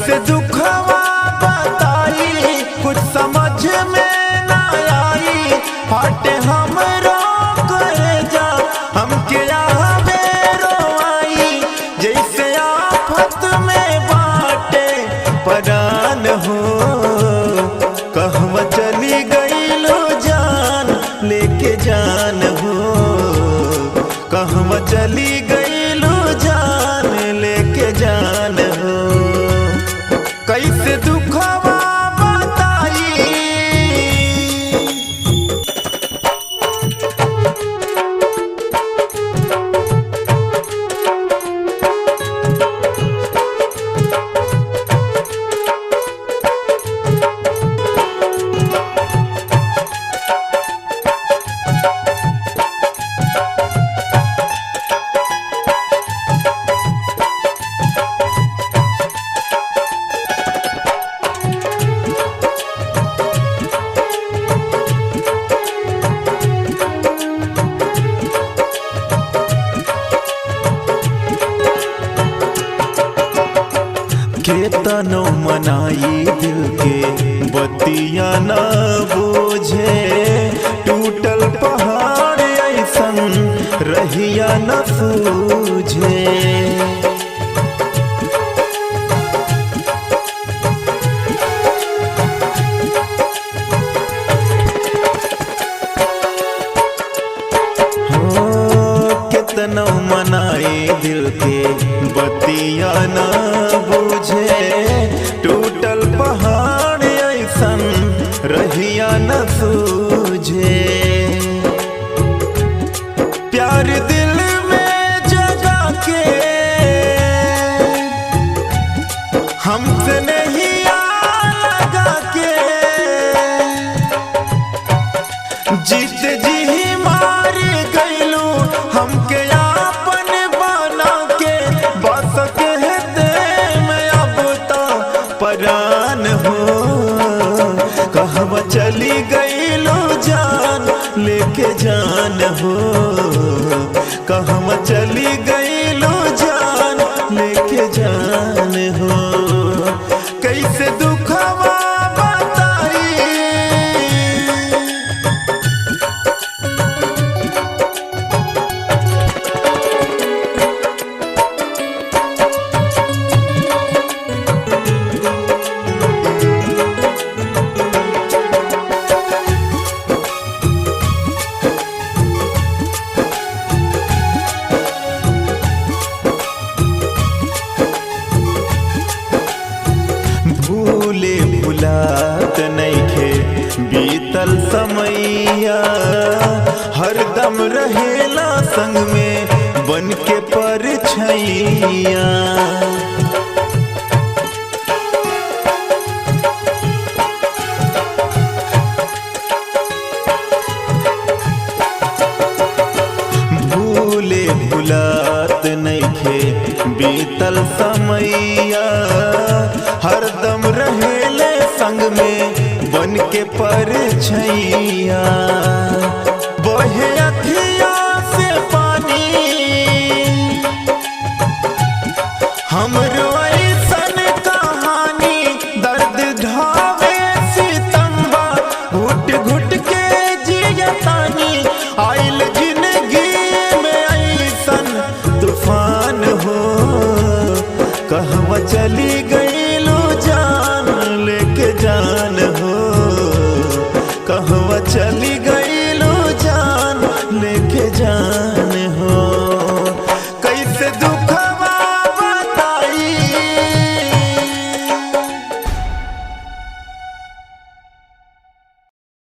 कैसे दुखवा बताई कुछ समझ में ना आई। फाटे हमरो कलेजा हमके आवे रोआई। जैसे आफत में बाटे परान हो, कहवा चली गईलो जान लेके जान हो। कहवा चली गईलो जान लेके जान हो। कैसे दुखवा बताई। केतनो मनाई दिल के बतिया न बूझे। टूटल पहाड़ ऐसन रहिया न सूझे। केतनो मनाई दिल के बतिया न बूझे। टूटल पहाड़ ऐसन रहिया न सूझे। प्यार दिल में जगा के हमसे नहीं लगा के। जीत जी मार गईलू हमके आपन बना के। बस कहते मैं अब तो परान हो। कहवा चली गईलो जान लेके जान हो। कहवा चली गईलो जान लेके जान हो। कैसे दुखवा बताई। भूले भुलात नइखे बीतल समैया। हरदम रहेला संग में बन के परछैया। भूले भुलात नइखे बीतल समैया। हरदम रहेले संग में बन के परछैया। बहे अखिया